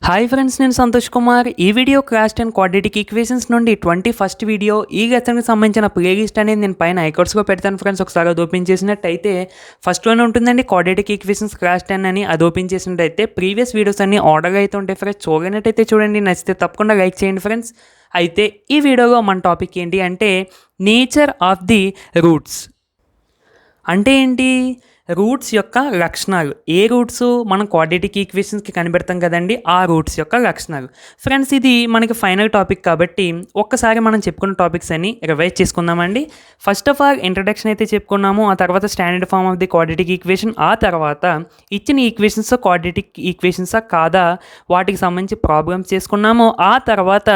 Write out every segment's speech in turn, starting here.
Hi friends, నేను సంతోష్ కుమార్. ఈ video class 10 quadratic equations నుండి 21st వీడియో. ఈ లెసన్కి సంబంధించిన ప్లేలిస్ట్ అనేది నేను పైన ఐకార్డ్స్లో పెడతాను ఫ్రెండ్స్. ఒకసారి అది ఓపెన్ చేసినట్టయితే ఫస్ట్లోనే ఉంటుందండి క్వాడ్రాటిక్ ఈక్వేషన్స్ క్లాస్ 10 అని. అది ఓపెన్ చేసినట్టయితే ప్రీవియస్ వీడియోస్ అన్ని ఆర్డర్గా అయితే ఉంటాయి ఫ్రెండ్స్. చూడనట్టయితే చూడండి, నచ్చితే తప్పకుండా లైక్ చేయండి ఫ్రెండ్స్. అయితే ఈ వీడియోలో మన టాపిక్ ఏంటి అంటే నేచర్ ఆఫ్ ది రూట్స్. అంటే ఏంటి? రూట్స్ యొక్క లక్షణాలు. ఏ రూట్స్ మనం క్వాడ్రాటిక్ ఈక్వేషన్స్కి కనిపెడతాం కదండి, ఆ రూట్స్ యొక్క లక్షణాలు. ఫ్రెండ్స్, ఇది మనకి ఫైనల్ టాపిక్ కాబట్టి ఒక్కసారి మనం చెప్పుకున్న టాపిక్స్ అన్ని రివైజ్ చేసుకుందామండి. ఫస్ట్ ఆఫ్ ఆల్ ఇంట్రడక్షన్ అయితే చెప్పుకున్నాము. ఆ తర్వాత standard form of the quadratic equation. ఆ తర్వాత ఇచ్చిన ఈక్వేషన్స్ క్వాడ్రాటిక్ ఈక్వేషన్సా కాదా, వాటికి సంబంధించి ప్రాబ్లమ్స్ చేసుకున్నాము. ఆ తర్వాత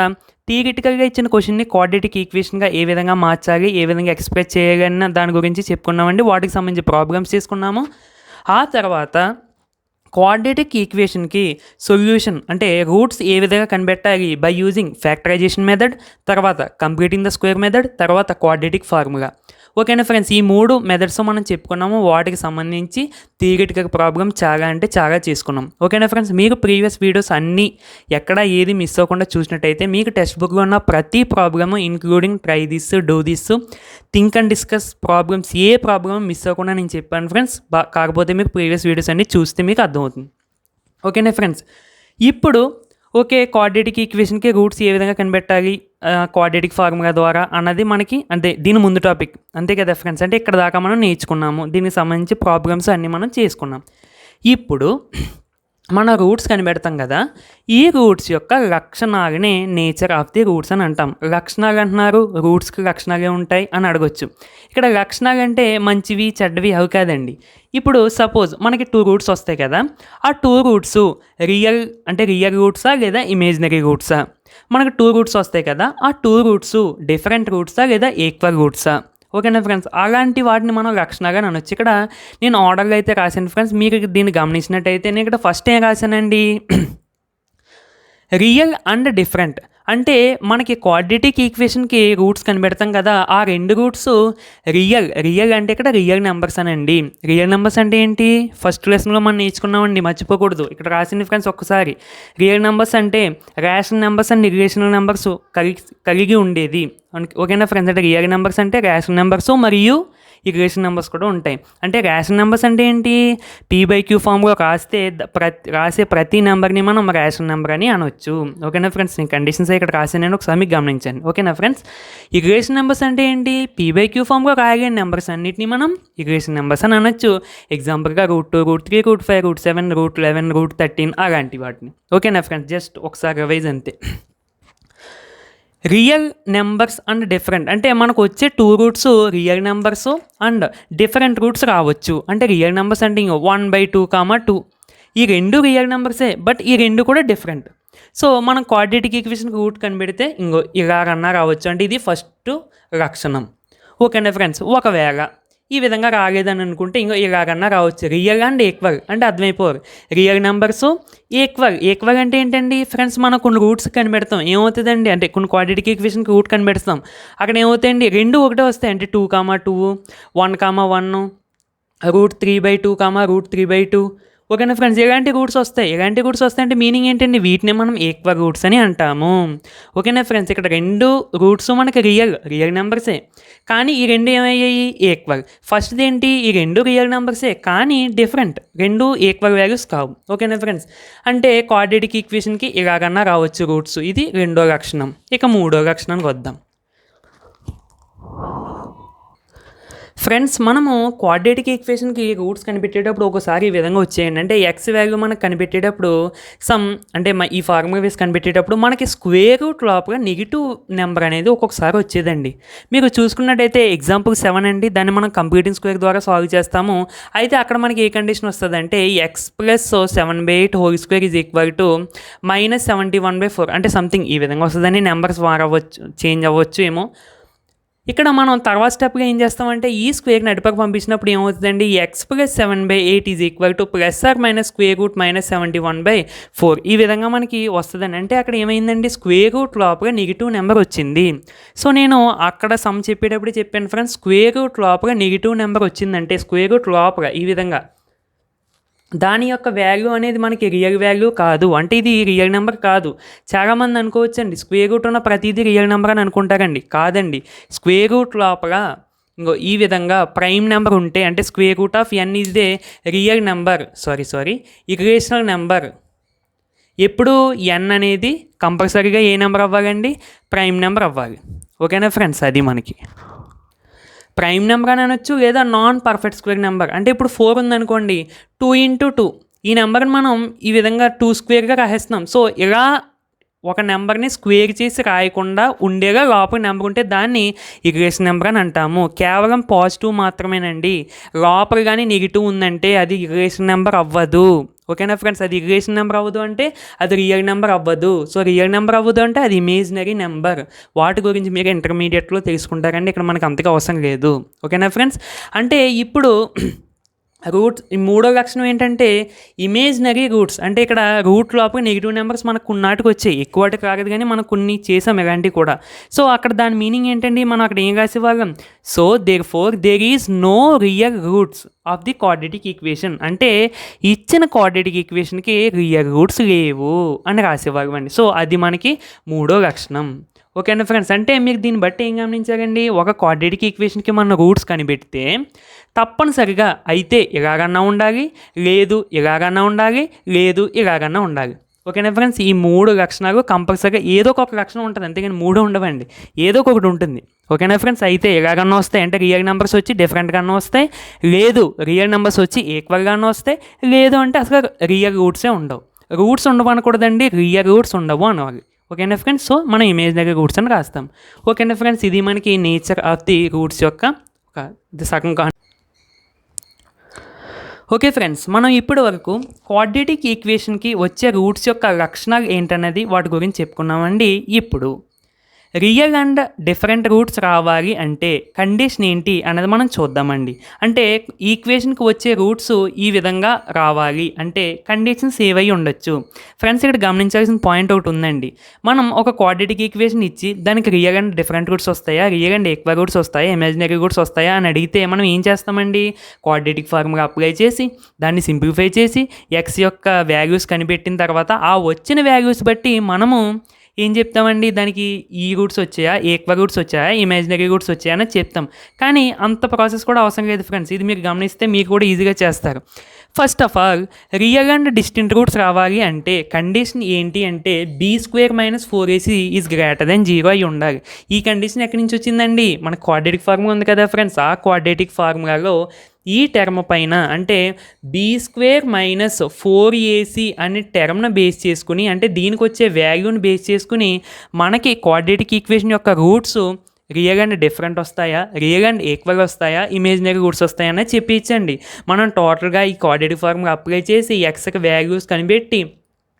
థియరిటికల్గా ఇచ్చిన క్వశ్చన్ని క్వాడ్రాటిక్ ఈక్వేషన్గా ఏ విధంగా మార్చాలి, ఏ విధంగా ఎక్స్ప్రెస్ చేయాలన్న దాని గురించి చెప్పుకున్నామండి. వాటికి సంబంధించి ప్రాబ్లమ్స్ చేసుకున్నాము. ఆ తర్వాత క్వాడ్రాటిక్ ఈక్వేషన్కి సొల్యూషన్ అంటే రూట్స్ ఏ విధంగా కనిపెట్టాలి బై యూజింగ్ ఫ్యాక్టరైజేషన్ మెథడ్, తర్వాత కంప్లీటింగ్ ద స్క్వేర్ మెథడ్, తర్వాత క్వాడ్రాటిక్ ఫార్ములా. ఓకేనా ఫ్రెండ్స్, ఈ 3 మెథడ్స్ మనం చెప్పుకున్నాము. వాటికి సంబంధించి థియరిటికల్ ప్రాబ్లమ్ చాలా అంటే చాలా చేసుకున్నాం. ఓకేనా ఫ్రెండ్స్, మీరు ప్రీవియస్ వీడియోస్ అన్నీ ఎక్కడ ఏది మిస్ అవ్వకుండా చూసినట్టయితే మీకు టెక్స్ట్ బుక్లో ఉన్న ప్రతి problem including try this, do this, think and discuss problems, A problem miss అవ్వకుండా నేను చెప్పాను ఫ్రెండ్స్. కాకపోతే మీకు ప్రీవియస్ వీడియోస్ అన్నీ చూస్తే మీకు అర్థమవుతుంది. ఓకేనా ఫ్రెండ్స్, ఇప్పుడు క్వాడ్రాటిక్ ఈక్వేషన్కి రూట్స్ ఏ విధంగా కనిపెట్టాలి క్వాడ్రాటిక్ ఫార్ములా ద్వారా అన్నది మనకి అంటే దీని ముందు టాపిక్ అంతే కదా ఫ్రెండ్స్. అంటే ఇక్కడ దాకా మనం నేర్చుకున్నాము, దీనికి సంబంధించి ప్రాబ్లమ్స్ అన్నీ మనం చేసుకున్నాం. ఇప్పుడు మన రూట్స్ కనిపెడతాం కదా, ఈ రూట్స్ యొక్క లక్షణాలనే నేచర్ ఆఫ్ ది రూట్స్ అని అంటాం. లక్షణాలు అంటున్నారు, రూట్స్కి లక్షణాలే ఉంటాయి అని అడగొచ్చు. ఇక్కడ లక్షణాలు అంటే మంచివి చెడ్డవి అవి కాదండి. ఇప్పుడు సపోజ్ మనకి 2 రూట్స్ వస్తాయి కదా, ఆ 2 రూట్స్ రియల్ రూట్సా లేదా ఇమేజినరీ రూట్సా? మనకు 2 రూట్స్ వస్తాయి కదా, ఆ 2 రూట్స్ డిఫరెంట్ రూట్సా లేదా ఈక్వల్ రూట్సా? ఓకేనా ఫ్రెండ్స్, అలాంటి వాటిని మనం లక్షణంగా అనొచ్చు. ఇక్కడ నేను ఆర్డర్గా అయితే రాశాను ఫ్రెండ్స్. మీరు దీన్ని గమనించినట్టయితే నేను ఇక్కడ ఫస్ట్ ఏం రాశానండి, రియల్ అండ్ డిఫరెంట్. అంటే మనకి క్వాడ్రాటిక్ ఈక్వేషన్కి రూట్స్ కనిపెడతాం కదా, ఆ 2 రూట్స్ రియల్ అంటే ఇక్కడ రియల్ నెంబర్స్ అనండి. రియల్ నెంబర్స్ అంటే ఏంటి? ఫస్ట్ లెసన్లో మనం నేర్చుకున్నామండి, మర్చిపోకూడదు. ఇక్కడ రాసింది ఫ్రెండ్స్ ఒక్కసారి. రియల్ నెంబర్స్ అంటే rational numbers and irrational numbers కలిగి ఉండేది. ఓకేనా ఫ్రెండ్స్, అంటే రియల్ నెంబర్స్ అంటే రేషనల్ నెంబర్స్ మరియు ఈక్వేషన్ నెంబర్స్ కూడా ఉంటాయి. అంటే రేషనల్ నెంబర్స్ అంటే ఏంటి? P/Q ఫామ్లో రాసే ప్రతి నెంబర్ని మనం రేషనల్ నెంబర్ అని అనొచ్చు. ఓకేనా ఫ్రెండ్స్, నేను కండిషన్స్ ఇక్కడ రాసాను, ఒకసారి మీకు గమనించండి. ఓకేనా ఫ్రెండ్స్, ఈక్వేషన్ నెంబర్స్ అంటే ఏంటి? P/Q ఫామ్లో రాయలేని నెంబర్స్ అన్నిటిని మనం ఈక్వేషన్ నెంబర్స్ అని అనొచ్చు. ఎగ్జాంపుల్గా √2, √3, √5, √7, √11, √13 అలాంటి వాటిని. ఓకేనా ఫ్రెండ్స్, జస్ట్ ఒకసారి రివైజ్ అంతే. రియల్ నెంబర్స్ అండ్ డిఫరెంట్ అంటే మనకు వచ్చే 2 roots real numbers and different roots రావచ్చు. అంటే రియల్ నెంబర్స్ అంటే 1/2, 2 ఈ 2 రియల్ నెంబర్సే, బట్ ఈ 2 కూడా డిఫరెంట్. సో మనం క్వాడ్రాటిక్ ఈక్వేషన్కి రూట్ కనిపెడితే ఇలాగన్నా రావచ్చు. అంటే ఇది ఫస్ట్ లక్షణం. ఓకేనా ఫ్రెండ్స్, ఒకవేళ ఈ విధంగా రాలేదని అనుకుంటే ఇలాగన్నా రావచ్చు. రియల్ అండ్ ఈక్వల్ అంటే అర్థమైపోరు. రియల్ నెంబర్స్ ఈక్వల్ అంటే ఏంటండి ఫ్రెండ్స్, మనం కొన్ని రూట్స్ కనిపెడతాం, ఏమవుతుందండి అంటే కొన్ని క్వాడ్రాటిక్ ఈక్వేషన్కి రూట్ కనిపెడతాం. అక్కడ ఏమవుతాయండి, 2 ఒకటే వస్తాయి. అంటే 2, 1, 1, √3/2, √3/2. ఓకేనా ఫ్రెండ్స్, ఎలాంటి రూట్స్ వస్తాయి అంటే మీనింగ్ ఏంటండి, వీటిని మనం ఈక్వల్ రూట్స్ అని అంటాము. ఓకేనా ఫ్రెండ్స్, ఇక్కడ 2 రూట్స్ మనకి రియల్ నెంబర్సే, కానీ ఈ 2 ఏమయ్యాయి? ఈక్వల్. ఫస్ట్ది ఏంటి? ఈ 2 రియల్ నెంబర్సే కానీ డిఫరెంట్, 2 ఈక్వల్ వాల్యూస్ కావు. ఓకేనా ఫ్రెండ్స్, అంటే క్వాడ్రాటిక్ ఈక్వేషన్కి ఇలాగన్నా రావచ్చు రూట్స్. ఇది 2వ లక్షణం. ఇక 3వ లక్షణానికి వద్దాం ఫ్రెండ్స్. మనము క్వాడ్రాటిక్ ఈక్వేషన్కి రూట్స్ కనిపెట్టేటప్పుడు ఒకసారి ఈ విధంగా వచ్చేయండి. అంటే ఎక్స్ వాల్యూ మనకు కనిపెట్టేటప్పుడు ఈ ఫార్ములా వేసి కనిపెట్టేటప్పుడు మనకి స్క్వేర్ రూట్ లోపల నెగిటివ్ నెంబర్ అనేది ఒక్కొక్కసారి వచ్చేదండి. మీరు చూసుకున్నట్టయితే ఎగ్జాంపుల్ 7 అండి, దాన్ని మనం కంప్లీటింగ్ స్క్వేర్ ద్వారా సాల్వ్ చేస్తాము. అయితే అక్కడ మనకి ఏ కండిషన్ వస్తుంది అంటే x + 7/8 whole square is equal to -71/4 అంటే సంథింగ్ ఈ విధంగా వస్తుందని. నెంబర్స్ చేంజ్ అవ్వచ్చు ఏమో. ఇక్కడ మనం తర్వాత స్టెప్గా ఏం చేస్తామంటే ఈ స్క్వేర్ని అటుపక్క పంపించినప్పుడు ఏమవుతుందండి, x + 7/8 ఈజ్ ఈక్వల్ టు ±√-71/4 ఈ విధంగా మనకి వస్తుందండి. అంటే అక్కడ ఏమైందండి, స్క్వేర్ రూట్ లోపల నెగిటివ్ నెంబర్ వచ్చింది. సో నేను అక్కడ సమ్ చెప్పేటప్పుడు చెప్పాను ఫ్రెండ్స్, స్క్వేర్ రూట్ లోపల నెగిటివ్ నెంబర్ వచ్చిందంటే స్క్వేర్ రూట్ లోపల ఈ విధంగా దాని యొక్క వాల్యూ అనేది మనకి రియల్ వాల్యూ కాదు, అంటే ఇది రియల్ నెంబర్ కాదు. చాలామంది అనుకోవచ్చండి స్క్వేర్ రూట్ ఉన్న ప్రతిదీ రియల్ నెంబర్ అని అనుకుంటారండి. కాదండి, స్క్వేర్ రూట్ లోపల ఇంకో ఈ విధంగా ప్రైమ్ నెంబర్ ఉంటే అంటే square root of N is the real number, sorry irrational number. ఎప్పుడు ఎన్ అనేది కంపల్సరీగా ఏ నెంబర్ అవ్వాలండి? ప్రైమ్ నెంబర్ అవ్వాలి. ఓకేనా ఫ్రెండ్స్, అది మనకి ప్రైమ్ నెంబర్ అని అనొచ్చు, లేదా నాన్ పర్ఫెక్ట్ స్క్వేర్ నెంబర్. అంటే ఇప్పుడు 4 ఉందనుకోండి, 2 ఇంటూ 2 ఈ నెంబర్ని మనం ఈ విధంగా 2 స్క్వేర్గా రాసేస్తున్నాం. సో ఇలా ఒక నెంబర్ని స్క్వేర్ చేసి రాయకుండా ఉండేగా లోపల నెంబర్ ఉంటే దాన్ని ఇర్రేషనల్ నెంబర్ అని అంటాము. కేవలం పాజిటివ్ మాత్రమేనండి. లోపల కానీ నెగిటివ్ ఉందంటే అది ఇర్రేషనల్ నెంబర్ అవ్వదు. ఓకేనా ఫ్రెండ్స్, అది ఇర్రేషనల్ నెంబర్ అవ్వదు అంటే అది రియల్ నెంబర్ అవ్వదు. సో రియల్ నెంబర్ అవ్వదు అంటే అది ఇమేజినరీ నెంబర్. వాటి గురించి మీరు ఇంటర్మీడియట్లో తెలుసుకుంటారండి, ఇక్కడ మనకు అంతగా అవసరం లేదు. ఓకేనా ఫ్రెండ్స్, అంటే ఇప్పుడు రూట్స్ మూడో లక్షణం ఏంటంటే ఇమేజినరీ రూట్స్. అంటే ఇక్కడ రూట్ లోపల నెగిటివ్ నెంబర్స్ మనకు కొన్నాటికి వచ్చాయి, ఎక్కువ వాటికి రాలేదు, కానీ మనం కొన్ని చేసాం ఇలాంటివి కూడా. సో అక్కడ దాని మీనింగ్ ఏంటండి, మనం అక్కడ ఏం రాసేవాళ్ళం? So there is no real roots of the quadratic equation. అంటే ఇచ్చిన క్వాడ్రాటిక్ ఈక్వేషన్కి రియల్ రూట్స్ లేవు అని రాసేవాళ్ళం అండి. సో అది మనకి మూడో లక్షణం. ఓకేనా ఫ్రెండ్స్, అంటే మీరు దీన్ని బట్టి ఏం గమనించారండి, ఒక క్వాడ్రాటిక్ ఈక్వేషన్కి మన రూట్స్ కనిపెడితే తప్పనిసరిగా అయితే ఇలాగన్నా ఉండాలి, లేదు ఇలాగన్నా ఉండాలి, లేదు ఇలాగన్నా ఉండాలి. ఓకేనా ఫ్రెండ్స్, ఈ 3 లక్షణాలు కంపల్సరీగా ఏదో ఒక లక్షణం ఉంటుంది, అంతేగాని 3 ఉండవండి, ఏదో ఒకటి ఉంటుంది. ఓకేనా ఫ్రెండ్స్, అయితే ఇలాగన్నా వస్తాయి అంటే రియల్ నెంబర్స్ వచ్చి డిఫరెంట్గానే వస్తాయి, లేదు రియల్ నెంబర్స్ వచ్చి ఈక్వల్గానే వస్తాయి, లేదు అంటే అసలు రియల్ రూట్సే ఉండవు. రూట్స్ ఉండవు అనకూడదండి, రియల్ రూట్స్ ఉండవు అనవాలి. ఓకేనా ఫ్రెండ్స్, సో మనం ఇమేజినరీ రూట్స్ అని రాస్తాం. ఓకేనా ఫ్రెండ్స్, ఇది మనకి నేచర్ ఆఫ్ ది రూట్స్ యొక్క ఒక సగం. ఓకే ఫ్రెండ్స్, మనం ఇప్పటి వరకు క్వాడ్రాటిక్ ఈక్వేషన్కి వచ్చే రూట్స్ యొక్క లక్షణాలు ఏంటన్నది వాటి గురించి చెప్పుకున్నామండి. ఇప్పుడు రియల్ అండ్ డిఫరెంట్ రూట్స్ రావాలి అంటే కండిషన్ ఏంటి అన్నది మనం చూద్దామండి. అంటే ఈక్వేషన్కి వచ్చే రూట్స్ ఈ విధంగా రావాలి అంటే కండిషన్స్ ఏవై ఉండొచ్చు. ఫ్రెండ్స్, ఇక్కడ గమనించాల్సిన పాయింట్ ఒకటి ఉందండి. మనం ఒక క్వాడ్రాటిక్ ఈక్వేషన్ ఇచ్చి దానికి రియల్ అండ్ డిఫరెంట్ రూట్స్ వస్తాయా, రియల్ అండ్ ఈక్వల్ రూట్స్ వస్తాయా, ఇమాజినరీ రూట్స్ వస్తాయా అని అడిగితే మనం ఏం చేస్తామండి? క్వాడ్రాటిక్ ఫార్ములా అప్లై చేసి దాన్ని సింప్లిఫై చేసి ఎక్స్ యొక్క వాల్యూస్ కనిపెట్టిన తర్వాత ఆ వచ్చిన వాల్యూస్ బట్టి మనము ఏం చెప్తామండి, దానికి ఈ రూట్స్ వచ్చాయా, ఈక్వల్ రూట్స్ వచ్చాయా, ఇమాజినరీ రూట్స్ వచ్చాయా అని చెప్తాం. కానీ అంత ప్రాసెస్ కూడా అవసరం లేదు ఫ్రెండ్స్, ఇది మీరు గమనిస్తే మీరు కూడా ఈజీగా చేస్తారు. First of all real and distinct roots రావాలి అంటే కండిషన్ ఏంటి అంటే b² - 4ac is greater than 0 అయి ఉండాలి. ఈ కండిషన్ ఎక్కడి నుంచి వచ్చిందండి? మన క్వాడ్రాటిక్ ఫార్ములా ఉంది కదా ఫ్రెండ్స్, ఆ క్వాడ్రాటిక్ ఫార్ములాలో ఈ టర్మ్ పైన అంటే b² - 4ac అనే టర్మ్ను బేస్ చేసుకుని, అంటే దీనికి వచ్చే వాల్యూని బేస్ చేసుకుని మనకి క్వాడ్రాటిక్ ఈక్వేషన్ యొక్క రూట్స్ రియల్ అండ్ డిఫరెంట్ వస్తాయా, రియల్ అండ్ ఈక్వల్ వస్తాయా, ఇమేజినరీ రూట్స్ వస్తాయా అని చెప్పించండి. మనం టోటల్గా ఈ క్వాడ్రాటిక్ ఫార్ములా అప్లై చేసి ఎక్స్కి వాల్యూస్ కనిపెట్టి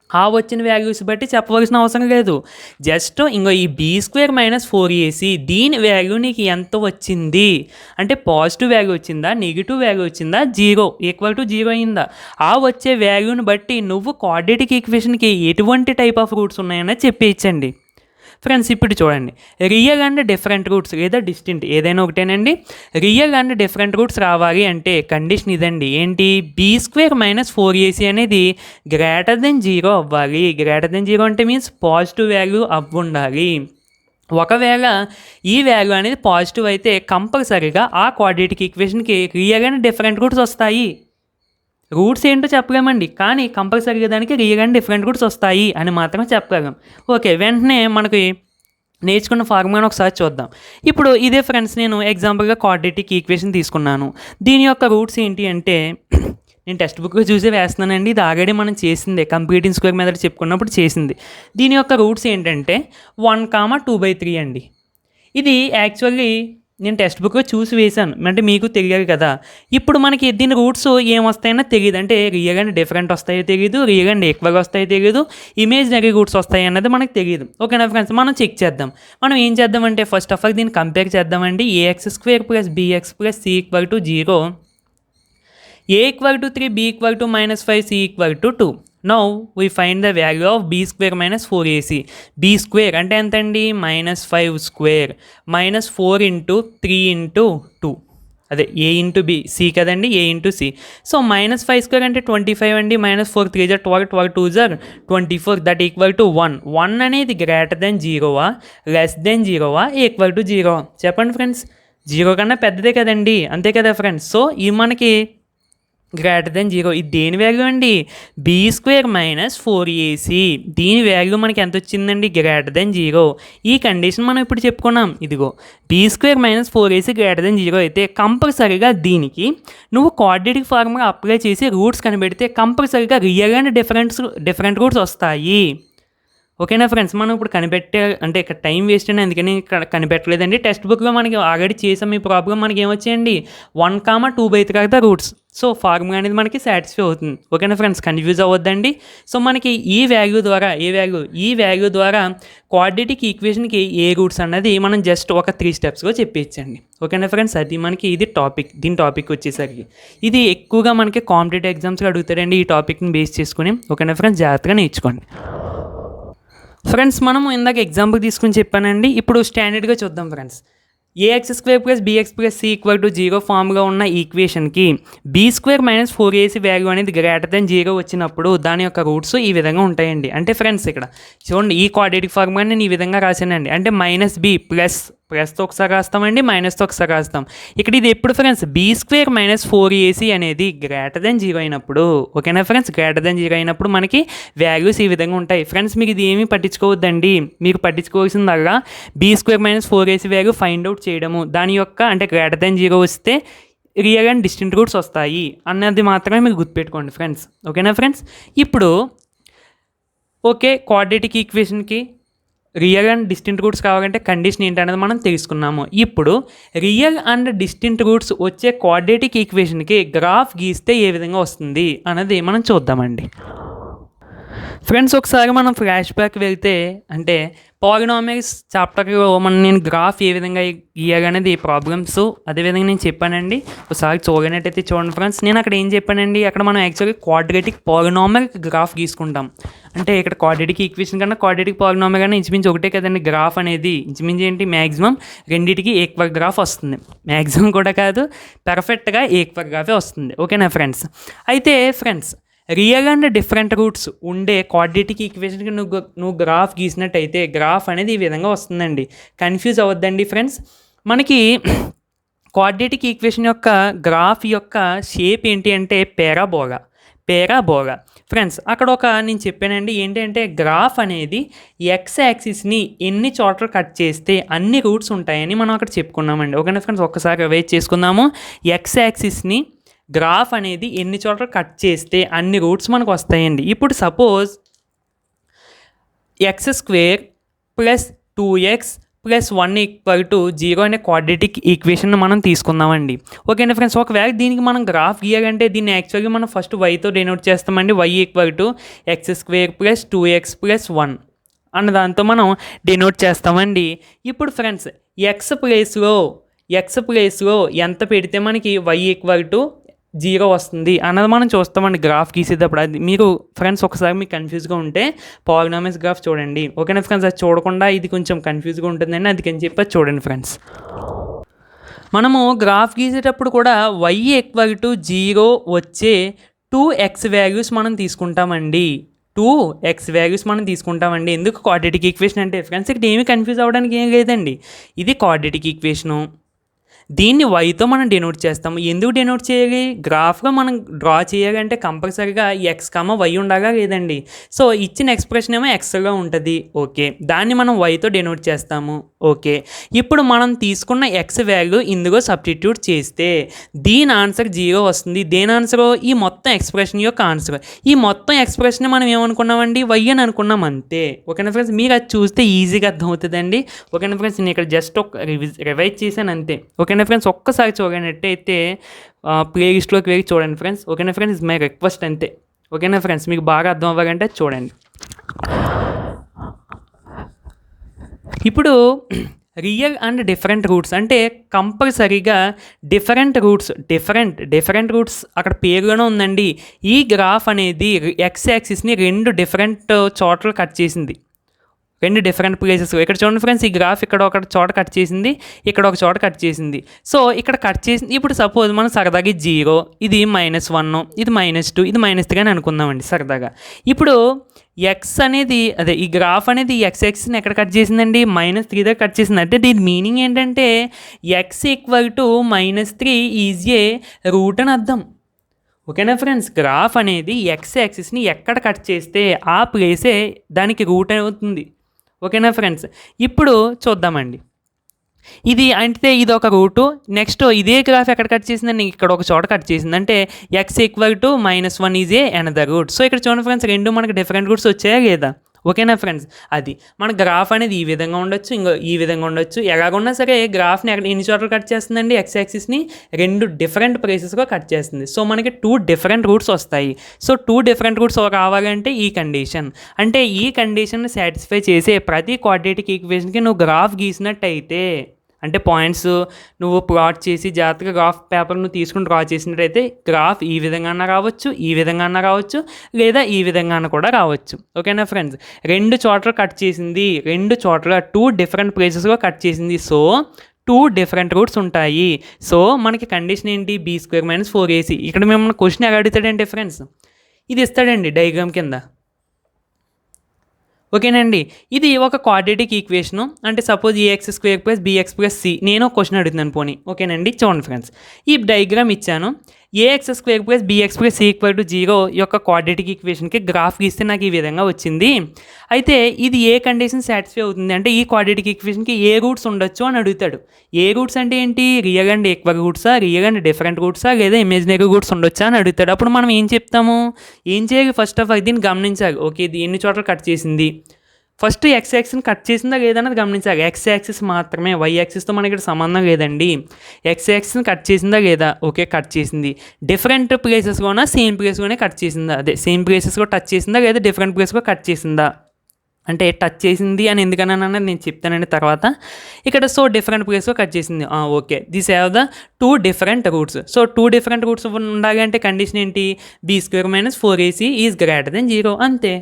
ఆ వచ్చిన వాల్యూస్ బట్టి చెప్పవలసిన అవసరం లేదు. జస్ట్ ఇంకో ఈ b² - 4ac దీని వాల్యూ నీకు ఎంత వచ్చింది అంటే పాజిటివ్ వాల్యూ వచ్చిందా, నెగిటివ్ వాల్యూ వచ్చిందా, 0 = 0 అయిందా, ఆ వచ్చే వాల్యూని బట్టి నువ్వు క్వాడ్రాటిక్ ఈక్వేషన్కి ఎటువంటి టైప్ ఆఫ్ రూట్స్ ఉన్నాయని చెప్పేయచ్చండి. ఫ్రెండ్స్, ఇప్పుడు చూడండి, రియల్ అండ్ డిఫరెంట్ రూట్స్ లేదా డిస్టింక్ట్ ఏదైనా ఒకటేనండి. రియల్ అండ్ డిఫరెంట్ రూట్స్ రావాలి అంటే కండిషన్ ఇదండి. ఏంటి? b² - 4ac అనేది గ్రేటర్ దెన్ 0 అవ్వాలి. గ్రేటర్ దెన్ 0 అంటే మీన్స్ పాజిటివ్ వాల్యూ ఉండాలి. ఒకవేళ ఈ వాల్యూ అనేది పాజిటివ్ అయితే కంపల్సరీగా ఆ క్వాడ్రాటిక్ ఈక్వేషన్కి రియల్ అండ్ డిఫరెంట్ రూట్స్ వస్తాయి. రూట్స్ ఏంటో చెప్పలేమండి, కానీ కంపల్సరీగా దానికి రియల్ అండ్ డిఫరెంట్ రూట్స్ వస్తాయి అని మాత్రం చెప్పగలం. ఓకే, వెంటనే మనకి నేర్చుకున్న ఫార్ములాను ఒకసారి చూద్దాం. ఇప్పుడు ఇదే ఫ్రెండ్స్, నేను ఎగ్జాంపుల్గా క్వాడ్రాటిక్ ఈక్వేషన్ తీసుకున్నాను. దీని యొక్క రూట్స్ ఏంటి అంటే నేను టెక్స్ట్ బుక్లో చూసే వేస్తున్నానండి, ఇది ఆల్రెడీ మనం చేసిందే, కంప్లీటింగ్ స్క్వేర్ మెథడ్ చెప్పుకున్నప్పుడు చేసింది. దీని యొక్క రూట్స్ ఏంటంటే 1, 2/3 అండి. ఇది యాక్చువల్లీ నేను టెక్స్ట్ బుక్లో చూసి వేశాను, అంటే మీకు తెలియాలి కదా. ఇప్పుడు మనకి దీని రూట్స్ ఏమొస్తాయన్నా తెలియదు, అంటే రియల్ అండ్ డిఫరెంట్ వస్తాయో తెలియదు, రియల్ అండ్ ఈక్వల్ వస్తాయో తెలియదు, ఇమేజినరీ రూట్స్ వస్తాయి అన్నది మనకు తెలియదు. ఓకేనా ఫ్రెండ్స్, మనం చెక్ చేద్దాం. మనం ఏం చేద్దామంటే ఫస్ట్ ఆఫ్ ఆల్ దీన్ని కంపేర్ చేద్దామండి. ax² + bx + c = 0, a = 3, b = -5, c = 2. Now we find the value of b² - 4ac. b² అంటే ఎంతండి? -5² - 4 × 3 × 2. అదే ఏ ఇంటూ బి సి కదండి, ఏ ఇంటూ సి. సో -5² అంటే 25 అండి. -4 3 12 12 2 24 దట్ ఈక్వల్ టు 1. 1 అనేది గ్రేటర్ దెన్ 0వా, లెస్ దెన్ 0వా, ఈక్వల్ టు 0? చెప్పండి ఫ్రెండ్స్. 0 కన్నా పెద్దదే కదండి, అంతే కదా ఫ్రెండ్స్. సో ఇది మనకి గ్రేటర్ దెన్ 0. ఇది దేని వాల్యూ అండి? b² - 4ac. దీని వాల్యూ మనకి ఎంత వచ్చిందండి? Greater than 0. ఈ కండిషన్ మనం ఇప్పుడు చెప్పుకున్నాం. ఇదిగో b² - 4ac గ్రేటర్ దెన్ 0 అయితే కంపల్సరీగా దీనికి నువ్వు క్వాడ్రాటిక్ ఫార్ములా అప్లై చేసి రూట్స్ కనిపెడితే కంపల్సరీగా రియల్ అండ్ డిఫరెంట్ రూట్స్ వస్తాయి. ఓకేనా ఫ్రెండ్స్. మనం ఇప్పుడు అంటే ఇక్కడ టైం వేస్ట్ అని అందుకని ఇక్కడ కనిపెట్టలేదండి. టెక్స్ట్ బుక్లో మనకి ఆల్రెడీ చేసాం ఈ ప్రాబ్లం. మనకి ఏమొచ్చాయండి? 1, 2/3 ద రూట్స్. సో ఫార్ములా అనేది మనకి సాటిస్ఫై అవుతుంది. ఓకేనా ఫ్రెండ్స్, కన్ఫ్యూజ్ అవ్వద్దండి. సో మనకి ఈ వాల్యూ ద్వారా ఈ వాల్యూ ద్వారా క్వాడ్రాటిక్ ఈక్వేషన్కి ఏ రూట్స్ అన్నది మనం జస్ట్ ఒక 3 స్టెప్స్లో చెప్పేయచ్చండి. ఓకేనా ఫ్రెండ్స్, అది మనకి ఇది టాపిక్. దీని టాపిక్ వచ్చేసరికి ఇది ఎక్కువగా మనకి కాంపిటేటివ్ ఎగ్జామ్స్లో అడుగుతారండి ఈ టాపిక్ని బేస్ చేసుకుని. ఓకేనా ఫ్రెండ్స్, జాగ్రత్తగా నేర్చుకోండి. ఫ్రెండ్స్ మనము ఇందాక ఎగ్జాంపుల్ తీసుకుని చెప్పానండి. ఇప్పుడు స్టాండర్డ్గా చూద్దాం ఫ్రెండ్స్. ax² + bx + c = 0 ఫామ్గా ఉన్న ఈక్వేషన్కి b² - 4ac వాల్యూ అనేది గ్రేటర్ దెన్ 0 వచ్చినప్పుడు దాని యొక్క రూట్స్ ఈ విధంగా ఉంటాయండి. అంటే ఫ్రెండ్స్ ఇక్కడ చూడండి, ఈ క్వాడ్రాటిక్ ఫార్ములా నేను ఈ విధంగా రాశానండి. అంటే -b ప్లస్తో ఒకసారి రాస్తామండి, మైనస్తో ఒకసారి రాస్తాం. ఇక్కడ ఇది ఎప్పుడు ఫ్రెండ్స్? b² - 4ac అనేది గ్రేటర్ దెన్ 0 అయినప్పుడు. ఓకేనా ఫ్రెండ్స్, గ్రేటర్ దెన్ 0 అయినప్పుడు మనకి వాల్యూస్ ఈ విధంగా ఉంటాయి. ఫ్రెండ్స్ మీకు ఇది ఏమీ పట్టించుకోవద్దండి. మీకు పట్టించుకోవాల్సిందల్లా b² - 4ac value find out చేయడము, దాని యొక్క అంటే గ్రేటర్ దెన్ 0 వస్తే రియల్ అండ్ డిస్టింక్ట్ రూట్స్ వస్తాయి అన్నది మాత్రమే మీరు గుర్తుపెట్టుకోండి ఫ్రెండ్స్. ఓకేనా ఫ్రెండ్స్. ఇప్పుడు క్వాడ్రాటిక్ ఈక్వేషన్కి రియల్ అండ్ డిస్టింక్ట్ రూట్స్ కావాలంటే కండిషన్ ఏంటనేది మనం తెలుసుకున్నాము. ఇప్పుడు రియల్ అండ్ డిస్టింక్ట్ రూట్స్ వచ్చే క్వాడ్రాటిక్ ఈక్వేషన్కి గ్రాఫ్ గీస్తే ఏ విధంగా వస్తుంది అన్నది మనం చూద్దామండి. ఫ్రెండ్స్ ఒకసారి మనం ఫ్లాష్ బ్యాక్ వెళ్తే అంటే పాలినామియల్స్ చాప్టర్లో నేను గ్రాఫ్ ఏ విధంగా గీయాలనేది ప్రాబ్లమ్స్ అదేవిధంగా నేను చెప్పానండి. ఒకసారి చూడనట్టయితే చూడండి ఫ్రెండ్స్. నేను అక్కడ ఏం చెప్పానండి, అక్కడ మనం యాక్చువల్గా క్వాడ్రాటిక్ పాలినామియల్ గ్రాఫ్ గీసుకుంటాం. అంటే ఇక్కడ క్వాడ్రాటిక్ ఈక్వేషన్ కన్నా క్వాడ్రాటిక్ పాలినామియల్ కన్నా ఇంచుమించు ఒకటే కదండి గ్రాఫ్ అనేది. ఇంచుమించు ఏంటి, మ్యాక్సిమం రెండింటికి ఈక్వల్ గ్రాఫ్ వస్తుంది. మ్యాక్సిమం కూడా కాదు, పర్ఫెక్ట్గా ఈక్వల్ గ్రాఫే వస్తుంది. ఓకేనా ఫ్రెండ్స్. అయితే friends real and different roots ఉండే క్వాడ్రాటిక్ ఈక్వేషన్కి నువ్వు గ్రాఫ్ గీసినట్టయితే గ్రాఫ్ అనేది ఈ విధంగా వస్తుందండి. కన్ఫ్యూజ్ అవ్వద్దండి ఫ్రెండ్స్. మనకి క్వాడ్రాటిక్ ఈక్వేషన్ యొక్క గ్రాఫ్ యొక్క షేప్ ఏంటి అంటే పేరాబోలా ఫ్రెండ్స్. అక్కడ నేను చెప్పానండి ఏంటంటే గ్రాఫ్ అనేది ఎక్స్ యాక్సిస్ని ఎన్ని చోట్ల కట్ చేస్తే అన్ని రూట్స్ ఉంటాయని మనం అక్కడ చెప్పుకున్నామండి. ఓకేనా ఫ్రెండ్స్, ఒక్కసారి రివైజ్ చేసుకుందాము. ఎక్స్ యాక్సిస్ని గ్రాఫ్ అనేది ఎన్ని చోట్ల కట్ చేస్తే అన్ని రూట్స్ మనకు వస్తాయండి. ఇప్పుడు సపోజ్ x² + 2x + 1 = 0 అనే క్వాడ్రాటిక్ ఈక్వేషన్ మనం తీసుకుందామండి. ఓకేనా ఫ్రెండ్స్. ఒకవేళ దీనికి మనం గ్రాఫ్ గీయాలంటే దీన్ని యాక్చువల్గా మనం ఫస్ట్ వైతో డెనోట్ చేస్తామండి. y = x² + 2x + 1 అన్న దాంతో మనం డెనోట్ చేస్తామండి. ఇప్పుడు ఫ్రెండ్స్ ఎక్స్ ప్లేస్లో ఎంత పెడితే మనకి y = 0 వస్తుంది అన్నది మనం చూస్తామండి గ్రాఫ్ గీసేటప్పుడు. అది మీరు ఫ్రెండ్స్ ఒకసారి మీకు కన్ఫ్యూజ్గా ఉంటే పాలినామియల్స్ గ్రాఫ్ చూడండి. ఓకేనా ఫ్రెండ్స్, అది చూడకుండా ఇది కొంచెం కన్ఫ్యూజ్గా ఉంటుందండి, అందుకని చెప్పి చూడండి ఫ్రెండ్స్. మనము గ్రాఫ్ గీసేటప్పుడు కూడా y = 0 వచ్చే 2x వాల్యూస్ మనం తీసుకుంటామండి. 2x వాల్యూస్ మనం తీసుకుంటామండి. ఎందుకు? క్వాడ్రాటిక్ ఈక్వేషన్ అంటే ఫ్రెండ్స్ ఇక్కడ ఏమీ కన్ఫ్యూజ్ అవ్వడానికి ఏం లేదండి. ఇది క్వాడ్రాటిక్ ఈక్వేషను, దీన్ని వైతో మనం డెనోట్ చేస్తాము. ఎందుకు డెనోట్ చేయాలి? గ్రాఫ్గా మనం డ్రా చేయాలంటే కంపల్సరీగా x, y ఉండాలా లేదండి. సో ఇచ్చిన ఎక్స్ప్రెషన్ ఏమో ఎక్స్గా ఉంటుంది. ఓకే, దాన్ని మనం వైతో డెనోట్ చేస్తాము. ఓకే, ఇప్పుడు మనం తీసుకున్న x వాల్యూ ఇందులో సబ్స్టిట్యూట్ చేస్తే దీని ఆన్సర్ 0 వస్తుంది. దేని ఆన్సర్? ఈ మొత్తం ఎక్స్ప్రెషన్ యొక్క ఆన్సర్. ఈ మొత్తం ఎక్స్ప్రెషన్ మనం ఏమనుకున్నామండి? y అని అనుకున్నాం అంతే. ఓకేనా ఫ్రెండ్స్, మీరు అది చూస్తే ఈజీగా అర్థమవుతుందండి. ఓకేనా ఫ్రెండ్స్, నేను ఇక్కడ జస్ట్ ఒక రివైజ్ చేశాను అంతే. ఓకేనా ఫ్రెండ్స్, ఒక్కసారి చూడనట్టయితే ప్లేలిస్ట్లోకి వెళ్ళి చూడండి ఫ్రెండ్స్. ఓకేనా ఫ్రెండ్స్, మై రిక్వెస్ట్ అంతే. ఓకేనా ఫ్రెండ్స్, మీకు బాగా అర్థం అవ్వాలంటే చూడండి. ఇప్పుడు రియల్ అండ్ డిఫరెంట్ రూట్స్ అంటే కంపల్సరీగా డిఫరెంట్ రూట్స్ అక్కడ పేరులోనే ఉందండి. ఈ గ్రాఫ్ అనేది ఎక్స్ యాక్సిస్ని 2 డిఫరెంట్ చోట్ల కట్ చేసింది. రెండు డిఫరెంట్ ప్లేసెస్. ఇక్కడ చూడండి ఫ్రెండ్స్, ఈ గ్రాఫ్ ఇక్కడ ఒక చోట కట్ చేసింది, ఇక్కడ ఒక చోట కట్ చేసింది. సో ఇక్కడ కట్ చేసింది. ఇప్పుడు సపోజ్ మనం సరదాగా 0, ఇది -1, ఇది -2, ఇది -3 అని అనుకుందామండి సరదాగా. ఇప్పుడు ఎక్స్ అనేది అదే ఈ గ్రాఫ్ అనేది ఎక్స్ ఎక్స్ని ఎక్కడ కట్ చేసిందండి, -3 దగ్గర కట్ చేసింది. అంటే దీని మీనింగ్ ఏంటంటే X equal to -3 is a root అని అర్థం. ఓకేనా ఫ్రెండ్స్, గ్రాఫ్ అనేది ఎక్స్ యాక్సిస్ని ఎక్కడ కట్ చేస్తే ఆ ప్లేసే దానికి రూట్ అవుతుంది. ఓకేనా ఫ్రెండ్స్, ఇప్పుడు చూద్దామండి. ఇది అంటే ఇది ఒక రూటు. నెక్స్ట్ ఇదే గ్రాఫ్ ఎక్కడ కట్ చేసిందండి, ఇక్కడ ఒక చోట కట్ చేసింది. అంటే X equal to -1 is a another root. So ఇక్కడ చూడండి ఫ్రెండ్స్, రెండు మనకి డిఫరెంట్ రూట్స్ వచ్చాయా లేదా. ఓకేనా ఫ్రెండ్స్, అది మన గ్రాఫ్ అనేది ఈ విధంగా ఉండొచ్చు, ఇంకో ఈ విధంగా ఉండొచ్చు. ఎలాగున్నా సరే గ్రాఫ్ని ఎన్ని చోట్ల కట్ చేస్తుందండి, ఎక్స్ యాక్సిస్ని రెండు డిఫరెంట్ ప్లేసెస్గా కట్ చేస్తుంది. సో మనకి 2 డిఫరెంట్ రూట్స్ వస్తాయి. సో 2 డిఫరెంట్ రూట్స్ రావాలంటే ఈ కండిషన్, అంటే ఈ కండిషన్ని సాటిస్ఫై చేసే ప్రతి క్వాడ్రేటిక్ ఈక్వేషన్కి నువ్వు గ్రాఫ్ గీసినట్టయితే, అంటే పాయింట్స్ నువ్వు ప్లాట్ చేసి జాగ్రత్తగా గ్రాఫ్ పేపర్ నువ్వు తీసుకుని డ్రా చేసినట్టయితే గ్రాఫ్ ఈ విధంగా రావచ్చు, ఈ విధంగా రావచ్చు, లేదా ఈ విధంగా కూడా రావచ్చు. ఓకేనా ఫ్రెండ్స్, రెండు చోట్ల కట్ చేసింది, రెండు చోట్ల 2 డిఫరెంట్ ప్లేసెస్గా కట్ చేసింది. సో 2 డిఫరెంట్ రూట్స్ ఉంటాయి. సో మనకి కండిషన్ ఏంటి, b² - 4ac. ఇక్కడ మిమ్మల్ని క్వశ్చన్ ఎలా అడుగుతాడంటే ఫ్రెండ్స్, ఇది ఇస్తాడండి డయాగ్రామ్ కింద. ఓకేనండి, ఇది ఒక క్వాడ్రేటిక్ ఈక్వేషను. అంటే సపోజ్ ax² + bx + c. నేను ఒక క్వశ్చన్ అడుగుతున్నాను పోనీ. ఓకేనండి, చూడండి ఫ్రెండ్స్, ఈ డయాగ్రామ్ ఇచ్చాను. ax² + bx + c = 0 యొక్క క్వాడ్రేటిక్ ఈక్వేషన్కి గ్రాఫ్ గీస్తే నాకు ఈ విధంగా వచ్చింది. అయితే ఇది ఏ కండిషన్ సాటిస్ఫై అవుతుంది అంటే ఈ క్వాడ్రేటిక్ ఈక్వేషన్కి ఏ రూట్స్ ఉండొచ్చు అని అడుగుతాడు. ఏ రూట్స్ అంటే ఏంటి, రియల్ అండ్ ఈక్వల్ రూట్సా, రియల్ అండ్ డిఫరెంట్ రూట్సా, లేదా ఇమేజినరీ రూట్స్ ఉండొచ్చా అని అడుగుతాడు. అప్పుడు మనం ఏం చెప్తాము, ఏం చేయాలి, ఫస్ట్ ఆఫ్ ఆల్ దీన్ని గమనించాలి. ఓకే, ఇది ఎన్ని చోట్ల కట్ చేసింది, ఫస్ట్ ఎక్స్ యాక్సిస్ని కట్ చేసిందా లేదన్నది గమనించాలి. ఎక్స్ యాక్సిస్ మాత్రమే, వై యాక్సిస్తో మనకి ఇక్కడ సంబంధం లేదండి. ఎక్స్ యాక్సిస్ని కట్ చేసిందా లేదా, ఓకే కట్ చేసింది. డిఫరెంట్ ప్లేసెస్లోనా సేమ్ ప్లేస్లోనే కట్ చేసిందా, అదే సేమ్ ప్లేసెస్లో టచ్ చేసిందా లేదా డిఫరెంట్ ప్లేస్లో కట్ చేసిందా. అంటే టచ్ చేసింది అని ఎందుకన్నానన్నది నేను చెప్తానండి తర్వాత. ఇక్కడ సో డిఫరెంట్ ప్లేస్లో కట్ చేసింది, okay this have the 2 different routes. So 2 different routes ఉండాలి అంటే కండిషన్ ఏంటి, b² - 4ac is greater than 0 అంతే.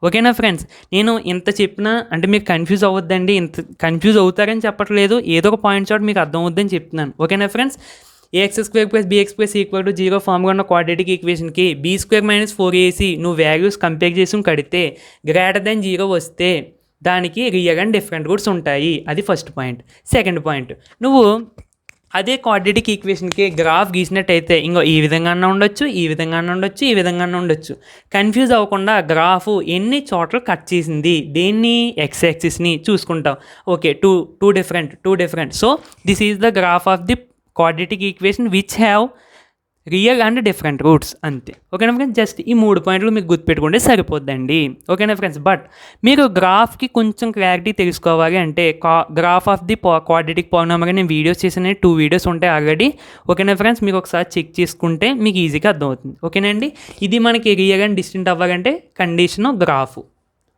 ఓకేనా ఫ్రెండ్స్, నేను ఇంత చెప్పినా అంటే మీకు కన్ఫ్యూజ్ అవ్వద్దండి, ఇంత కన్ఫ్యూజ్ అవుతారని చెప్పట్లేదు, ఏదో ఒక పాయింట్ చోట మీకు అర్థం అవుద్దని చెప్తున్నాను. ఓకేనా ఫ్రెండ్స్, ax² + bx + c = 0 ఫామ్గా ఉన్న క్వాడ్రేటిక్ ఈక్వేషన్కి b² - 4ac నువ్వు వాల్యూస్ కంపేర్ చేసుకుని కడితే గ్రేటర్ దెన్ 0 వస్తే దానికి రియల్ అండ్ డిఫరెంట్ రూట్స్ ఉంటాయి. అది ఫస్ట్ పాయింట్. సెకండ్ పాయింట్, నువ్వు అదే క్వాడ్రేటిక్ ఈక్వేషన్కి గ్రాఫ్ గీసినట్టయితే ఇంకో ఈ విధంగా ఉండొచ్చు, ఈ విధంగా ఉండొచ్చు, ఈ విధంగా ఉండొచ్చు. కన్ఫ్యూజ్ అవ్వకుండా గ్రాఫ్ ఎన్ని చోట్ల కట్ చేసింది, దేన్ని, ఎక్స్ యాక్సిస్ని చూసుకుంటాం. Okay, two different. So this is the graph of the quadratic equation which have real and different roots అంతే. ఓకేనా ఫ్రెండ్స్, జస్ట్ ఈ 3 పాయింట్లు మీకు గుర్తుపెట్టుకుంటే సరిపోద్దండి. ఓకేనా ఫ్రెండ్స్, బట్ మీరు గ్రాఫ్కి కొంచెం క్లారిటీ తెలుసుకోవాలి అంటే graph of the quadratic polynomial నేను వీడియోస్ చేసిన 2 వీడియోస్ ఉంటాయి ఆల్రెడీ. ఓకేనా ఫ్రెండ్స్, మీకు ఒకసారి చెక్ చేసుకుంటే మీకు ఈజీగా అర్థమవుతుంది. ఓకేనండి, ఇది మనకి రియల్ అండ్ డిస్టింక్ట్ అవ్వాలంటే కండిషను గ్రాఫ్.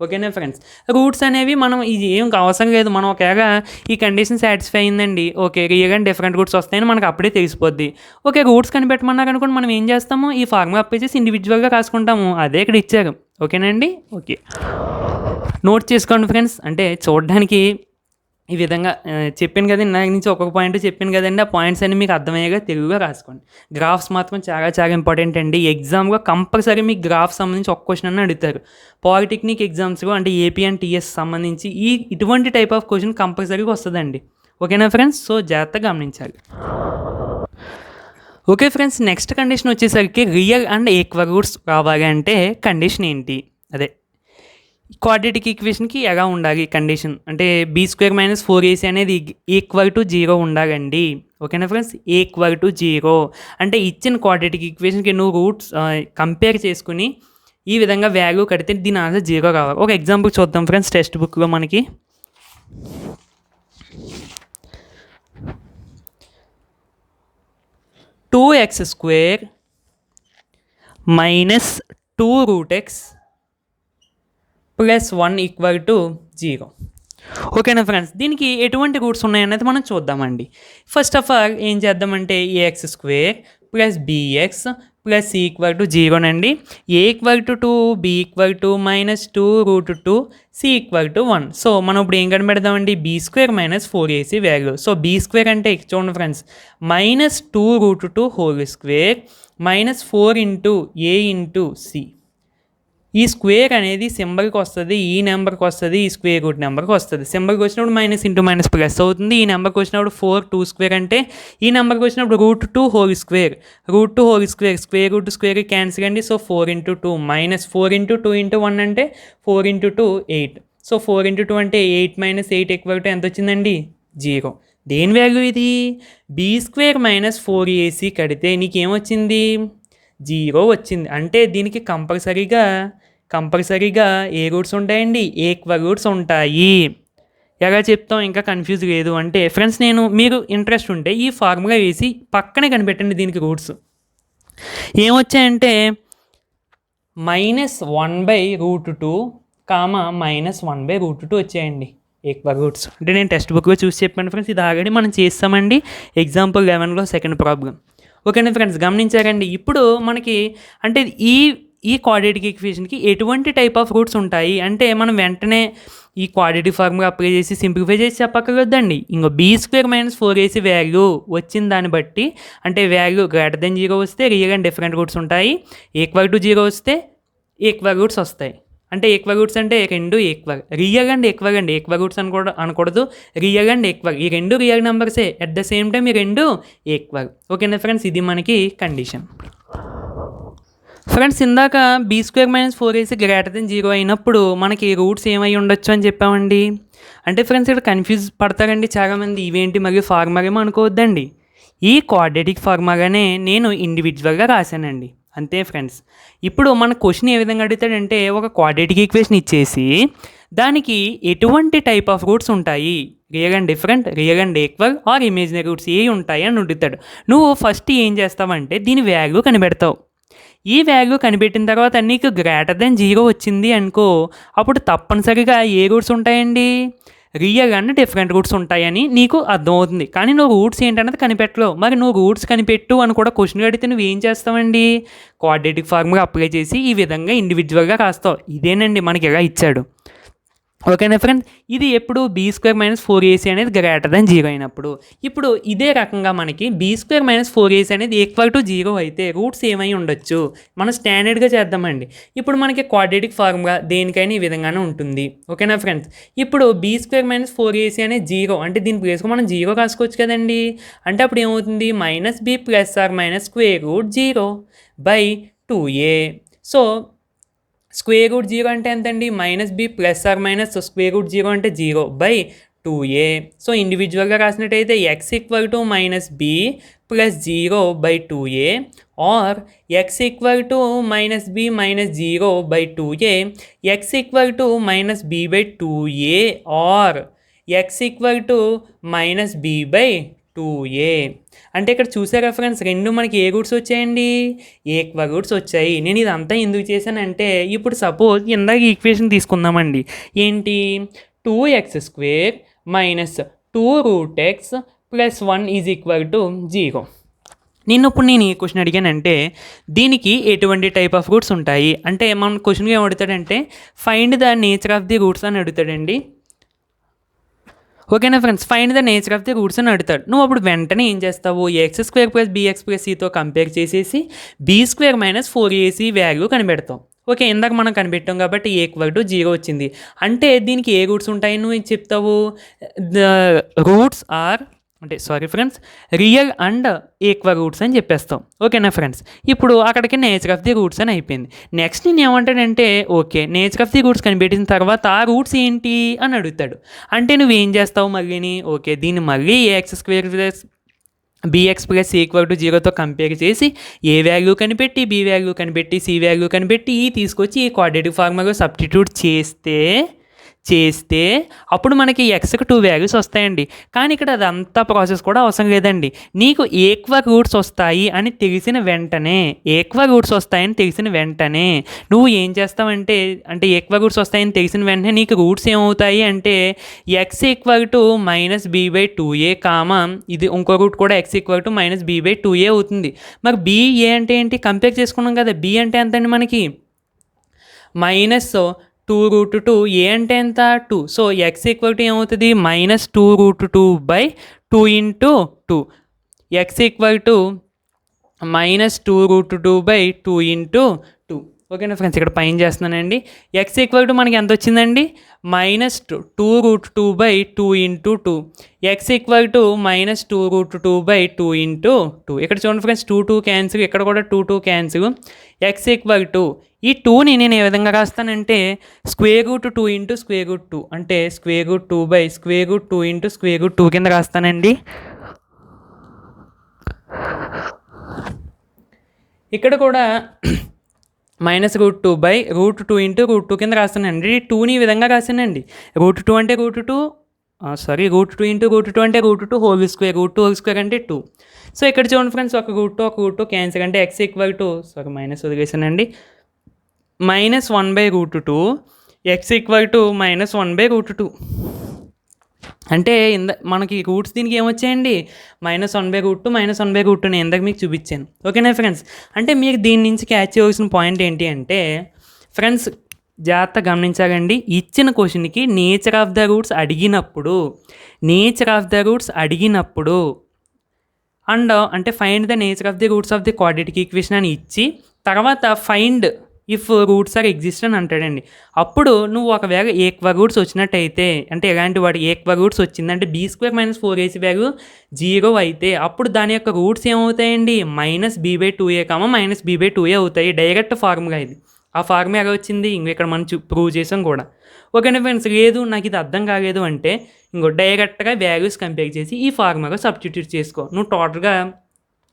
ఓకేనా ఫ్రెండ్స్, రూట్స్ అనేవి మనం ఇది ఏం అవసరం లేదు. మనం ఒకవేళ ఈ కండిషన్ సాటిస్ఫై అయిందండి, okay real and different roots వస్తాయని మనకు అప్పుడే తెలిసిపోద్ది. ఓకే, రూట్స్ కనిపెట్టమన్నారు అనుకోండి, మనం ఏం చేస్తాము, ఈ ఫార్ములా అప్లై చేసి ఇండివిజువల్గా రాసుకుంటాము. అదే ఇక్కడ ఇచ్చారు. ఓకేనండి, ఓకే నోట్ చేసుకోండి ఫ్రెండ్స్. అంటే చూడడానికి ఈ విధంగా చెప్పాను కదండి, నాకు నుంచి ఒక్కొక్క పాయింట్ చెప్పాను కదండి, ఆ పాయింట్స్ అన్ని మీకు అర్థమయ్యేగా తెలుగుగా రాసుకోండి. గ్రాఫ్స్ మాత్రం చాలా ఇంపార్టెంట్ అండి. ఎగ్జామ్గా కంపల్సరీ మీకు గ్రాఫ్ సంబంధించి ఒక క్వశ్చన్ అని అడుగుతారు. పాలిటెక్నిక్ ఎగ్జామ్స్లో అంటే ఏపీ అండ్ టీఎస్ సంబంధించి ఇటువంటి టైప్ ఆఫ్ క్వశ్చన్ కంపల్సరీగా వస్తుందండి. ఓకేనా ఫ్రెండ్స్, సో జాగ్రత్తగా గమనించాలి. ఓకే ఫ్రెండ్స్, నెక్స్ట్ కండిషన్ వచ్చేసరికి రియల్ అండ్ ఈక్వల్ రూట్స్ రావాలి అంటే కండిషన్ ఏంటి, అదే క్వాడ్రేటిక్ ఈక్వేషన్కి ఎలా ఉండాలి కండిషన్ అంటే b² - 4ac అనేది ఈక్వల్ టు 0 ఉండాలండి. ఓకేనా ఫ్రెండ్స్, ఈక్వల్ టు 0 అంటే ఇచ్చిన క్వాడ్రేటిక్ ఈక్వేషన్కి నువ్వు రూట్స్ కంపేర్ చేసుకుని ఈ విధంగా వాల్యూ కడితే దీని ఆన్సర్ 0 కావాలి. ఒక ఎగ్జాంపుల్ చూద్దాం ఫ్రెండ్స్, టెక్స్ట్ బుక్లో మనకి 2x² - 2√x +1 = 0. ఓకేనా ఫ్రెండ్స్, దీనికి ఎటువంటి రూట్స్ ఉన్నాయనేది మనం చూద్దామండి. ఫస్ట్ ఆఫ్ ఆల్ ఏం చేద్దామంటే ax² + bx plus C equal to 0 నండి. A equal to 2, B equal to -2√2, C equal to 1. So మనం ఇప్పుడు ఏం కనిపెడదామండి, B square minus 4ac value. So B square అంటే చూడండి friends, -2√2 whole square -4 into A into C. ఈ square అనేది సింబల్కి వస్తుంది, ఈ నెంబర్కి వస్తుంది, ఈ స్క్వేర్ రూట్ నెంబర్కి వస్తుంది. సింబల్కి వచ్చినప్పుడు మైనస్ ఇంటూ మైనస్ ప్లస్ అవుతుంది. ఈ నెంబర్కి వచ్చినప్పుడు 4 2 స్క్వేర్ అంటే ఈ నెంబర్కి వచ్చినప్పుడు √2 whole square, √2 whole square, square root square cancel అండి. సో 4 ఇంటూ 2 -4 ఇంటూ 2 ఇంటూ 1 అంటే 4 ఇంటూ 2 8. సో 4 ఇంటూ 2 అంటే 8 - 8 ఈక్వల్ టు ఎంత వచ్చిందండి, 0. దేని వాల్యూ ఇది, బీ స్క్వేర్ మైనస్ 4ac కడితే నీకేమొచ్చింది, 0 వచ్చింది. అంటే దీనికి కంపల్సరీగా ఏ రూట్స్ ఉంటాయండి, ఈక్వల్ రూట్స్ ఉంటాయి. ఎలా చెప్తాం, ఇంకా కన్ఫ్యూజ్ లేదు అంటే ఫ్రెండ్స్, మీరు ఇంట్రెస్ట్ ఉంటే ఈ ఫార్ములా వేసి పక్కనే కనిపెట్టండి దీనికి రూట్స్. ఏమొచ్చాయంటే -1/√2 -1/√2 వచ్చాయండి ఈక్వల్ రూట్స్. అంటే నేను టెక్స్ట్ బుక్లో చూసి చెప్పాను ఫ్రెండ్స్, ఇది ఆల్రెడీ మనం చేస్తామండి ఎగ్జాంపుల్ 11లో సెకండ్ ప్రాబ్లం. ఓకేనా ఫ్రెండ్స్, గమనించారండి. ఇప్పుడు మనకి అంటే ఈ క్వాడ్రాటిక్ ఈక్వేషన్కి ఎటువంటి టైప్ ఆఫ్ రూట్స్ ఉంటాయి అంటే మనం వెంటనే ఈ క్వాడ్రాటిక్ ఫార్ములా అప్లై చేసి సింప్లిఫై చేసి చెప్పక్కర్లేదండి. ఇంకో be square minus 4ac value వచ్చిన దాన్ని బట్టి, అంటే వాల్యూ గ్రేటర్ దెన్ 0 వస్తే రియల్ అండ్ డిఫరెంట్ రూట్స్ ఉంటాయి, ఈక్వల్ టు 0 వస్తే ఈక్వల్ రూట్స్ వస్తాయి. అంటే ఈక్వల్ రూట్స్ అంటే రెండు ఈక్వల్, రియల్ అండ్ ఈక్వల్ అండి. ఈక్వల్ రూట్స్ అనకూడదు, రియల్ అండ్ ఈక్వల్. ఈ రెండు రియల్ నెంబర్సే, అట్ ద సేమ్ టైం ఈ రెండు ఈక్వల్. ఓకేనా ఫ్రెండ్స్, ఇది మనకి కండిషన్. ఫ్రెండ్స్, ఇందాక B square minus 4ac greater than 0 అయినప్పుడు మనకి రూట్స్ ఏమై ఉండొచ్చు అని చెప్పామండి. అంటే ఫ్రెండ్స్, ఇక్కడ కన్ఫ్యూజ్ పడతారండి చాలామంది, ఇవేంటి మరియు ఫార్ములా ఏమో అనుకోవద్దండి. ఈ క్వాడ్రాటిక్ ఫార్ములానే నేను ఇండివిజువల్గా రాశానండి, అంతే ఫ్రెండ్స్. ఇప్పుడు మన క్వశ్చన్ ఏ విధంగా అడుగుతాడంటే, ఒక క్వాడ్రాటిక్ ఈక్వేషన్ ఇచ్చేసి దానికి ఎటువంటి టైప్ ఆఫ్ రూట్స్ ఉంటాయి, real and different, real and equal or imaginary roots ఏ ఉంటాయి అని అడుగుతాడు. నువ్వు ఫస్ట్ ఏం చేస్తావంటే దీని వాల్యూ కనిపెడతావు. ఈ వాల్యూ కనిపెట్టిన తర్వాత నీకు గ్రేటర్ దెన్ 0 వచ్చింది అనుకో, అప్పుడు తప్పనిసరిగా ఏ రూట్స్ ఉంటాయండి, రియల్ అండ్ డిఫరెంట్ రూట్స్ ఉంటాయని నీకు అర్థమవుతుంది. కానీ నువ్వు రూట్స్ ఏంటన్నది కనిపెట్టలేవు. మరి నువ్వు రూట్స్ కనిపెట్టు అని కూడా క్వశ్చన్ అడిగితే నువ్వు ఏం చేస్తావండి, క్వాడ్రాటిక్ ఫార్ములా అప్లై చేసి ఈ విధంగా ఇండివిజువల్గా రాస్తావు. ఇదేనండి మనకి ఎలా ఇచ్చాడు. ఓకేనా ఫ్రెండ్, ఇది ఎప్పుడు బీ స్క్వేర్ మైనస్ 4ac అనేది గ్రేటర్ దెన్ 0 అయినప్పుడు. ఇప్పుడు ఇదే రకంగా మనకి బీ స్క్వేర్ మైనస్ 4ac అనేది ఈక్వల్ టు 0 అయితే రూట్స్ ఏమై ఉండొచ్చు, మనం స్టాండర్డ్గా చేద్దామండి. ఇప్పుడు మనకి క్వాడ్రాటిక్ ఫార్ములా దేనికైనా ఈ విధంగానే ఉంటుంది. ఓకేనా ఫ్రెండ్స్, ఇప్పుడు బీ స్క్వేర్ మైనస్ 4ac అనేది 0 అంటే దీని ప్లేస్లో మనం 0 రాసుకోవచ్చు కదండి. అంటే అప్పుడు ఏమవుతుంది, -b + or minus square root 0/2a. So square root 0 అంటే ఎంతండి, -b + or minus square root 0 అంటే 0/2a. సో ఇండివిజువల్గా రాసినట్టయితే x equal to -b + 0/2a or x equal to -b - 0/2a, x equal to -b/2a or x equal to -b/2a. అంటే ఇక్కడ చూసారా friends, రెండు మనకి ఏ రూట్స్ వచ్చాయండి, ఈక్వల్ రూట్స్ వచ్చాయి. నేను ఇదంతా ఎందుకు చేశానంటే, ఇప్పుడు సపోజ్ ఇందాక ఈక్వేషన్ తీసుకుందామండి. ఏంటి, 2x² - 2√x + 1 = 0. ఇప్పుడు నేను ఏ క్వశ్చన్ అడిగానంటే దీనికి ఎటువంటి టైప్ ఆఫ్ రూట్స్ ఉంటాయి అంటే, మన క్వశ్చన్గా ఏం అడుగుతాడంటే find the nature of the roots అని అడుగుతాడండి. ఓకేనా friends, find the nature of the roots అని అడుగుతాడు. నువ్వు అప్పుడు వెంటనే ఏం చేస్తావు, x² + bx + cతో కంపేర్ చేసేసి b² - 4ac వాల్యూ కనిపెడతావు. ఓకే, ఇందాక మనం కనిపెట్టాం కాబట్టి ఈక్వల్ టు 0 వచ్చింది. అంటే దీనికి ఏ రూట్స్ ఉంటాయి నువ్వు ఏం చెప్తావు, the roots are real and equal roots అని చెప్పేస్తాం. ఓకేనా ఫ్రెండ్స్, ఇప్పుడు అక్కడికి నేచర్ ఆఫ్ ది రూట్స్ అని అయిపోయింది. నెక్స్ట్ నేను ఏమంటానంటే, okay nature of the roots కనిపెట్టిన తర్వాత ఆ రూట్స్ ఏంటి అని అడుగుతాడు. అంటే నువ్వేం చేస్తావు మళ్ళీని, ఓకే దీన్ని మళ్ళీ x² + bx + c = 0తో కంపేర్ చేసి ఏ వాల్యూ కనిపెట్టి, బి వాల్యూ కనిపెట్టి, సి వాల్యూ కనిపెట్టి తీసుకొచ్చి ఈ క్వాడ్రాటిక్ ఫార్ములాలో సబ్స్టిట్యూట్ చేస్తే అప్పుడు మనకి ఎక్స్కి 2 వాల్యూస్ వస్తాయండి. కానీ ఇక్కడ అదంతా ప్రాసెస్ కూడా అవసరం లేదండి. నీకు ఈక్వల్ రూట్స్ వస్తాయి అని తెలిసిన వెంటనే నువ్వు ఏం చేస్తావంటే ఈక్వల్ రూట్స్ వస్తాయని తెలిసిన వెంటనే నీకు రూట్స్ ఏమవుతాయి అంటే X equal to -b/2a comma ఇది ఇంకో రూట్ కూడా ఎక్స్ ఈక్వల్ టు -b/2a అవుతుంది. మరి b a అంటే ఏంటి కంపేర్ చేసుకున్నాం కదా. b అంటే ఎంత అండి మనకి -2√2 a అంటే ఎంత 2. సో ఎక్స్ ఈక్వల్ టు ఏమవుతుంది -2√2/2 into 2. X equal to -2√2/2 into 2. ఓకేనా ఫ్రెండ్స్, ఇక్కడ పైన చేస్తున్నానండి. ఎక్స్ ఈక్వల్ టు మనకి ఎంత వచ్చిందండి -2√2/2 into 2. X equal to -2√2/2 into 2. ఇక్కడ చూడండి ఫ్రెండ్స్ 2 క్యాన్సిల్, ఇక్కడ కూడా 2 క్యాన్సిల్. ఎక్స్ ఈక్వల్ టు ఈ 2ని నేను ఏ విధంగా రాస్తానంటే √2 ఇంటూ √2 అంటే √2/√2 ఇంటూ √2 కింద రాస్తానండి. ఇక్కడ కూడా -√2/√2 ఇంటూ √2 కింద రాస్తానండి. 2ని ఈ విధంగా రాశానండి. √2 అంటే √2 ఇంటూ √2 అంటే √2 హోల్ స్క్వేర్, √2 అంటే 2. సో ఇక్కడ చూడండి ఫ్రెండ్స్ ఒక √2 క్యాన్సిల్ అంటే ఎక్స్ ఈక్వల్ టు మైనస్ వదిలేసానండి -1/√2 ఎక్స్ ఈక్వల్ టు -1/√2 అంటే మనకి రూట్స్ దీనికి ఏమొచ్చాయండి -1/√2 -1/√2 నేను ఇందాక మీకు చూపించాను. ఓకేనా ఫ్రెండ్స్, అంటే మీకు దీని నుంచి క్యాచ్ చేయాల్సిన పాయింట్ ఏంటి అంటే ఫ్రెండ్స్ జాగ్రత్త గమనించాలండి. ఇచ్చిన క్వశ్చన్కి నేచర్ ఆఫ్ ద రూట్స్ అడిగినప్పుడు అండ్ అంటే find the nature of the roots of the quadratic equation అని ఇచ్చి తర్వాత find if roots are exist అని అంటాడండి. అప్పుడు నువ్వు ఒకవేళ ఈక్వల్ రూట్స్ వచ్చినట్టయితే అంటే ఎలాంటి వాటి ఈక్వల్ రూట్స్ వచ్చిందంటే b² - 4ac వాల్యూ 0 అయితే అప్పుడు దాని యొక్క రూట్స్ ఏమవుతాయండి -b/2a -b/2a అవుతాయి. డైరెక్ట్ ఫార్ములా ఇది. ఆ ఫార్ములా ఎలా వచ్చింది ఇక్కడ మనం ప్రూవ్ చేసాం కూడా. ఓకేనా ఫ్రెండ్స్, లేదు నాకు ఇది అర్థం కాలేదు అంటే డైరెక్ట్గా వాల్యూస్ కంపేర్ చేసి ఈ ఫార్ములా సబ్స్టిట్యూట్ చేసుకో. నువ్వు టోటల్గా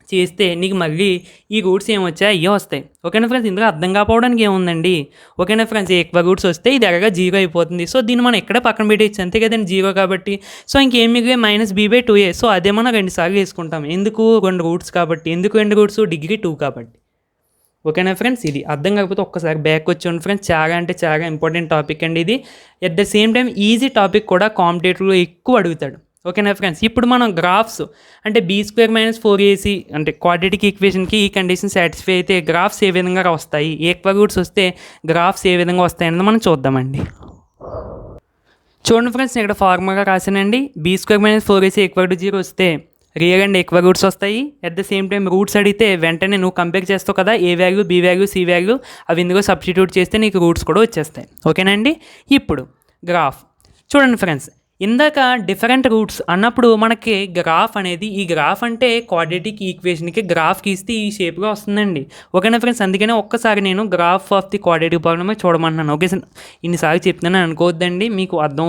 చేస్తే నీకు మళ్ళీ ఈ రూట్స్ ఏమొచ్చాయి అయ్యే వస్తాయి. ఓకేనా ఫ్రెండ్స్, ఇందులో అర్థం కాకపోవడానికి ఏముందండి. ఓకేనా ఫ్రెండ్స్, ఈక్వల్ రూట్స్ వస్తే ఇది ఎలాగా 0 అయిపోతుంది. సో దీన్ని మనం ఎక్కడే పక్కన పెట్టేయచ్చు అంతే కదండి 0 కాబట్టి. సో ఇంకేం మిగిలే -b/2a. సో అదే మనం 2 సార్లు వేసుకుంటాం. ఎందుకు 2 రూట్స్ కాబట్టి. ఎందుకు 2 రూట్స్ డిగ్రీ 2 కాబట్టి. ఓకేనా ఫ్రెండ్స్, ఇది అర్థం కాకపోతే ఒక్కసారి బ్యాక్ వచ్చి ఫ్రెండ్స్ చాలా అంటే చాలా ఇంపార్టెంట్ టాపిక్ అండి ఇది. At the same time easy topic కూడా కాంపిటేటివ్లో ఎక్కువ అడుగుతాడు. ఓకేనా ఫ్రెండ్స్, ఇప్పుడు మనం గ్రాఫ్స్ అంటే b² - 4ac అంటే క్వాడ్రాటిక్ ఈక్వేషన్కి ఈ కండిషన్ సాటిస్ఫై అయితే గ్రాఫ్స్ ఏ విధంగా వస్తాయి, ఈక్వల్ రూట్స్ వస్తే గ్రాఫ్స్ ఏ విధంగా వస్తాయి అనేది మనం చూద్దామండి. చూడండి ఫ్రెండ్స్, ఇక్కడ ఫార్ములా రాసానండి. b² - 4ac = 0 వస్తే రియల్ అండ్ ఈక్వల్ రూట్స్ వస్తాయి. At the same time roots అడిగితే వెంటనే నువ్వు కంపేర్ చేస్తావు కదా, A value B value C value అవి ఇందులో సబ్స్టిట్యూట్ చేస్తే నీకు రూట్స్ కూడా వచ్చేస్తాయి. ఓకేనండి, ఇప్పుడు గ్రాఫ్ చూడండి ఫ్రెండ్స్. ఇందాక డిఫరెంట్ రూట్స్ అన్నప్పుడు మనకి గ్రాఫ్ అనేది ఈ గ్రాఫ్ అంటే క్వాడ్రాటిక్ ఈక్వేషన్కి గ్రాఫ్ గీస్తే ఈ షేప్గా వస్తుందండి. ఓకేనా ఫ్రెండ్స్, అందుకనే ఒక్కసారి నేను graph of the quadratic problem చూడమంటున్నాను. ఓకే సార్, ఇన్నిసార్లు చెప్తున్నాను అనుకోవద్దండి, మీకు అర్థం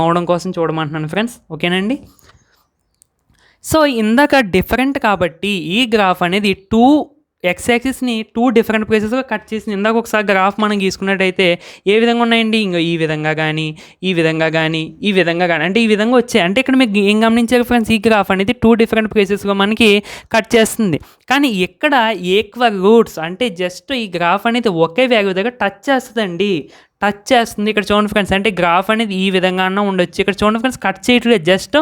అవడం కోసం చూడమంటున్నాను ఫ్రెండ్స్. ఓకేనండి, సో ఇందాక డిఫరెంట్ కాబట్టి ఈ గ్రాఫ్ అనేది 2 ఎక్స్ యాక్సిస్ని 2 డిఫరెంట్ ప్లేసెస్గా కట్ చేసి ఇందాక ఒకసారి గ్రాఫ్ మనం గీసుకున్నట్టయితే ఏ విధంగా ఉన్నాయండి, ఇంకో ఈ విధంగా కానీ ఈ విధంగా కానీ ఈ విధంగా కానీ అంటే ఈ విధంగా వచ్చాయి. అంటే ఇక్కడ మీకు ఏం గమనించారు ఫ్రెండ్స్, ఈ గ్రాఫ్ అనేది 2 డిఫరెంట్ ప్లేసెస్గా మనకి కట్ చేస్తుంది. కానీ ఇక్కడ ఈక్వల్ రూట్స్ అంటే జస్ట్ ఈ గ్రాఫ్ అనేది ఒకే వాల్యూ దగ్గర టచ్ చేస్తుంది. ఇక్కడ చూడండి ఫ్రెండ్స్, అంటే గ్రాఫ్ అనేది ఈ విధంగా అన్న ఉండొచ్చు. ఇక్కడ చూడండి ఫ్రెండ్స్, కట్ చేయట్లేదు, జస్ట్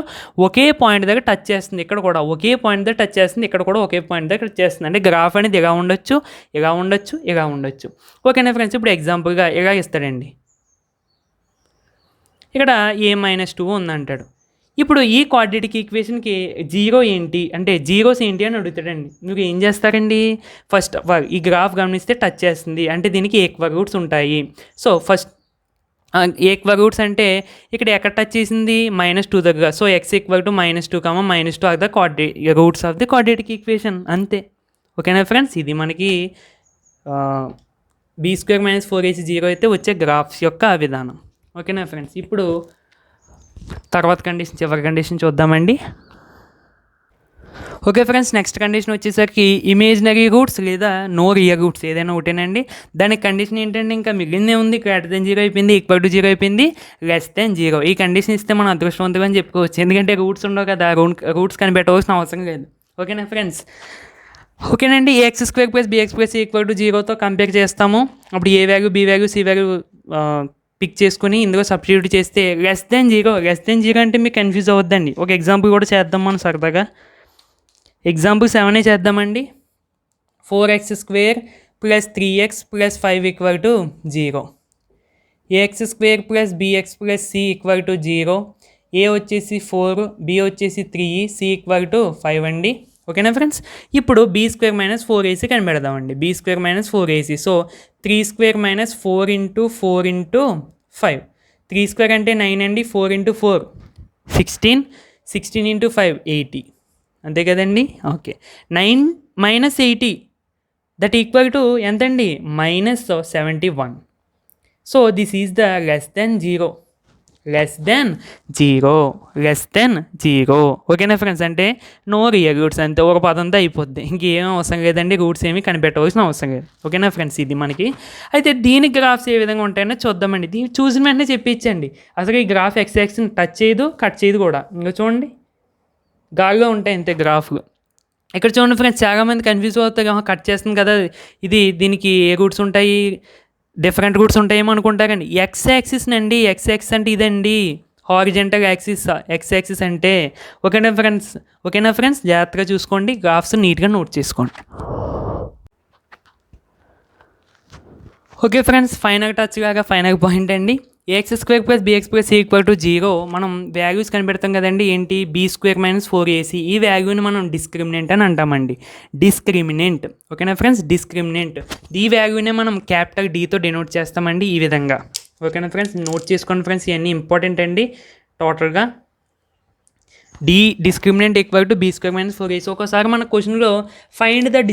ఒకే పాయింట్ దగ్గర టచ్ చేస్తుంది. ఇక్కడ కూడా ఒకే పాయింట్ దగ్గర టచ్ చేస్తుంది, ఇక్కడ కూడా ఒకే పాయింట్ దగ్గర టచ్ చేస్తుంది. అంటే గ్రాఫ్ అనేది ఇలా ఉండొచ్చు, ఇలా ఉండొచ్చు, ఇలా ఉండొచ్చు. ఓకేనా ఫ్రెండ్స్, ఇప్పుడు ఎగ్జాంపుల్గా ఇలా ఇస్తాడండి. ఇక్కడ a-2 ఉందంటాడు. ఇప్పుడు ఈ క్వాడ్రాటిక్ ఈక్వేషన్కి 0 ఏంటి అంటే జీరోస్ ఏంటి అని అడుగుతాడండి. మీరు ఏం చేస్తారండి, ఫస్ట్ ఈ గ్రాఫ్ గమనిస్తే టచ్ చేస్తుంది అంటే దీనికి ఈక్వల్ రూట్స్ ఉంటాయి. సో ఫస్ట్ ఈక్వల్ రూట్స్ అంటే ఇక్కడ ఎక్కడ టచ్ చేసింది -2 దగ్గర. So x = -2, -2 are the roots of the quadratic equation అంతే. ఓకేనా ఫ్రెండ్స్, ఇది మనకి b² - 4ac 0 అయితే వచ్చే గ్రాఫ్స్ యొక్క విధానం. ఓకేనా ఫ్రెండ్స్, ఇప్పుడు తర్వాత కండిషన్ చివరి కండిషన్ చూద్దామండి. ఓకే ఫ్రెండ్స్, నెక్స్ట్ కండిషన్ వచ్చేసరికి ఇమేజినరీ రూట్స్ లేదా నో రియల్ రూట్స్ ఏదైనా ఒకటేనండి. దానికి కండిషన్ ఏంటంటే ఇంకా మిగిలిందే ఉంది. గ్రేటర్ దెన్ 0 అయిపోయింది, ఈక్వల్ టు 0 అయిపోయింది, లెస్ దెన్ 0. ఈ కండిషన్ ఇస్తే మనం అదృష్టవంతులు అని చెప్పుకోవచ్చు. ఎందుకంటే రూట్స్ ఉండవు కదా, రూట్స్ కనిపెట్టవలసిన అవసరం లేదు. ఓకేనా ఫ్రెండ్స్? ఓకేనండి. A X square plus B X plus equal to 0తో కంపేర్ చేస్తాము. అప్పుడు A value, B value, C value pick చేసుకుని ఇందులో సబ్స్టిట్యూట్ చేస్తే లెస్ దెన్ 0 అంటే మీకు కన్ఫ్యూజ్ అవ్వద్దండి. ఒక ఎగ్జాంపుల్ కూడా చేద్దాం మనం సరదాగా. ఎగ్జాంపుల్ 7 చేద్దామండి. 4x square plus 3x plus 5 equal to 0. A X square plus B X plus C equal to 0. A వచ్చేసి 4, బి వచ్చేసి 3, సి ఈక్వల్ టు 5 అండి. ఓకేనా ఫ్రెండ్స్? ఇప్పుడు బీ స్క్వేర్ మైనస్ 4ac కనిపెడదామండి. B square minus 4ac. So 3 square minus 4 into 4 into 5. 3 square అంటే 9 అండి. 4 into 4 16. 16 into 5 80. అంతే కదండి? Okay. 9 minus 80 that equal to ఎంతండి? Minus 71. So this is the less than 0. ఓకేనా ఫ్రెండ్స్? అంటే నో రియల్ రూట్స్, అంతే. ఒక పదంతో అయిపోద్ది, ఇంకేం అవసరం లేదండి. రూట్స్ ఏమి కనిపెట్టవలసిన అవసరం లేదు. ఓకేనా ఫ్రెండ్స్? ఇది మనకి అయితే దీని గ్రాఫ్స్ ఏ విధంగా ఉంటాయో చూద్దామండి. దీన్ని చూసిన వెంటనే చెప్పించండి. అసలు ఈ గ్రాఫ్ ఎక్స్ యాక్సిస్ని టచ్ చేయదు, కట్ చేయదు కూడా. ఇంకా చూడండి, గాల్లో ఉంటాయి అంతే గ్రాఫ్లు. ఇక్కడ చూడండి ఫ్రెండ్స్, చాలామంది కన్ఫ్యూజ్ అవుతారు. కట్ చేస్తుంది కదా, దీనికి ఏ రూట్స్ ఉంటాయి, డిఫరెంట్ రూట్స్ ఉంటాయేమో అనుకుంటారండి. ఎక్స్ యాక్సిస్ అండి. ఎక్స్ యాక్సిస్ అంటే ఇదండి, హారిజెంటల్ యాక్సిస్ ఎక్స్ యాక్సిస్ అంటే. ఓకేనా ఫ్రెండ్స్? జాగ్రత్తగా చూసుకోండి, గ్రాఫ్స్ నీట్గా నోట్ చేసుకోండి. ఓకే ఫ్రెండ్స్, ఫైనల్ టచ్ లాగా ఫైనల్ పాయింట్ అండి. A X square plus B X plus equal to 0. మనం వాల్యూస్ కనిపెడతాం కదండి. ఏంటి? B square minus 4ac. ఈ వాల్యూని మనం డిస్క్రిమినెంట్ అని అంటామండి. డిస్క్రిమినెంట్. ఓకేనా ఫ్రెండ్స్? డిస్క్రిమినెంట్. ఈ వాల్యూనే మనం క్యాపిటల్ డీతో డెనోట్ చేస్తామండి ఈ విధంగా. ఓకేనా ఫ్రెండ్స్? నోట్ చేసుకోండి ఫ్రెండ్స్, ఇవన్నీ ఇంపార్టెంట్ అండి. టోటల్గా discriminant equal to B square minus 4ac. ఒకసారి మన క్వశ్చన్లో find the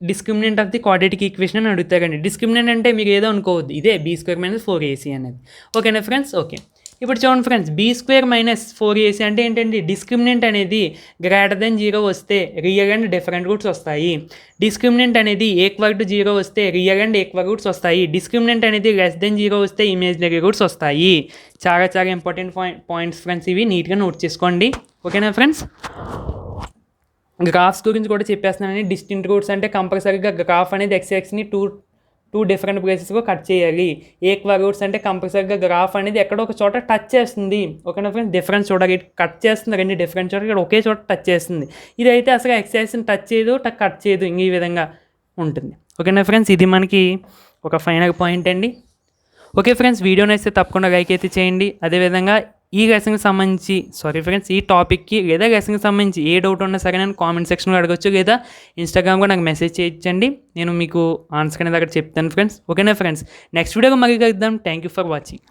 discriminant of the quadratic equation అని అడుగుతారండి. డిస్క్రిమినెంట్ అంటే మీరు ఏదో అనుకోవద్దు, ఇదే బీ స్క్వేర్ మైనస్ 4ac అనేది. ఓకేనా ఫ్రెండ్స్? ఓకే. ఇప్పుడు చూడండి friends, be square minus 4ac అంటే ఏంటండి? డిస్క్రిమినెంట్ అనేది గ్రేటర్ దెన్ 0 వస్తే రియల్ అండ్ డిఫరెంట్ రూట్స్ వస్తాయి. డిస్క్రిమినెంట్ అనేది ఈక్వల్ టు 0 వస్తే రియల్ అండ్ ఈక్వల్ రూట్స్ వస్తాయి. డిస్క్రిమినెంట్ అనేది లెస్ దెన్ 0 వస్తే ఇమేజినరీ రూట్స్ వస్తాయి. చాలా చాలా ఇంపార్టెంట్ పాయింట్స్ ఫ్రెండ్స్, ఇవి నీట్గా నోట్ చేసుకోండి. ఓకేనా ఫ్రెండ్స్? గ్రాఫ్స్ గురించి కూడా చెప్పేస్తున్నానని. డిస్టింక్ట్ రూట్స్ అంటే కంపల్సరీగా గ్రాఫ్ అనేది ఎక్స్ యాక్సిస్ని టూ డిఫరెంట్ ప్లేసెస్గా కట్ చేయాలి. ఈక్వల్ రూట్స్ అంటే కంపల్సరీగా గ్రాఫ్ అనేది ఎక్కడో ఒక చోట టచ్ చేస్తుంది. ఓకేనా ఫ్రెండ్స్? డిఫరెన్స్ చూడాలి, కట్ చేస్తుంది రెండు డిఫరెంట్ చోట, ఇక్కడ ఒకే చోట టచ్ చేస్తుంది. ఇదైతే అసలు ఎక్స్ యాక్సిస్ని టచ్ చేయదు, కట్ చేయదు, ఈ విధంగా ఉంటుంది. ఓకేనా ఫ్రెండ్స్? ఇది మనకి ఒక ఫైనల్ పాయింట్ అండి. ఓకే ఫ్రెండ్స్, వీడియో నచ్చితే తప్పకుండా లైక్ అయితే చేయండి. అదేవిధంగా ఈ లెసన్కి సంబంధించి ఈ టాపిక్కి లేదా లెసన్కి సంబంధించి ఏ డౌట్ ఉన్నా సరే నేను కామెంట్ సెక్షన్లో అడగచ్చు, లేదా ఇన్స్టాగ్రామ్లో నాకు మెసేజ్ చేయొచ్చండి. నేను మీకు ఆన్సర్ అనేది అక్కడ చెప్తాను ఫ్రెండ్స్. ఓకేనా ఫ్రెండ్స్? నెక్స్ట్ వీడియోకి మళ్ళీ కలుద్దాం. Thank you for watching.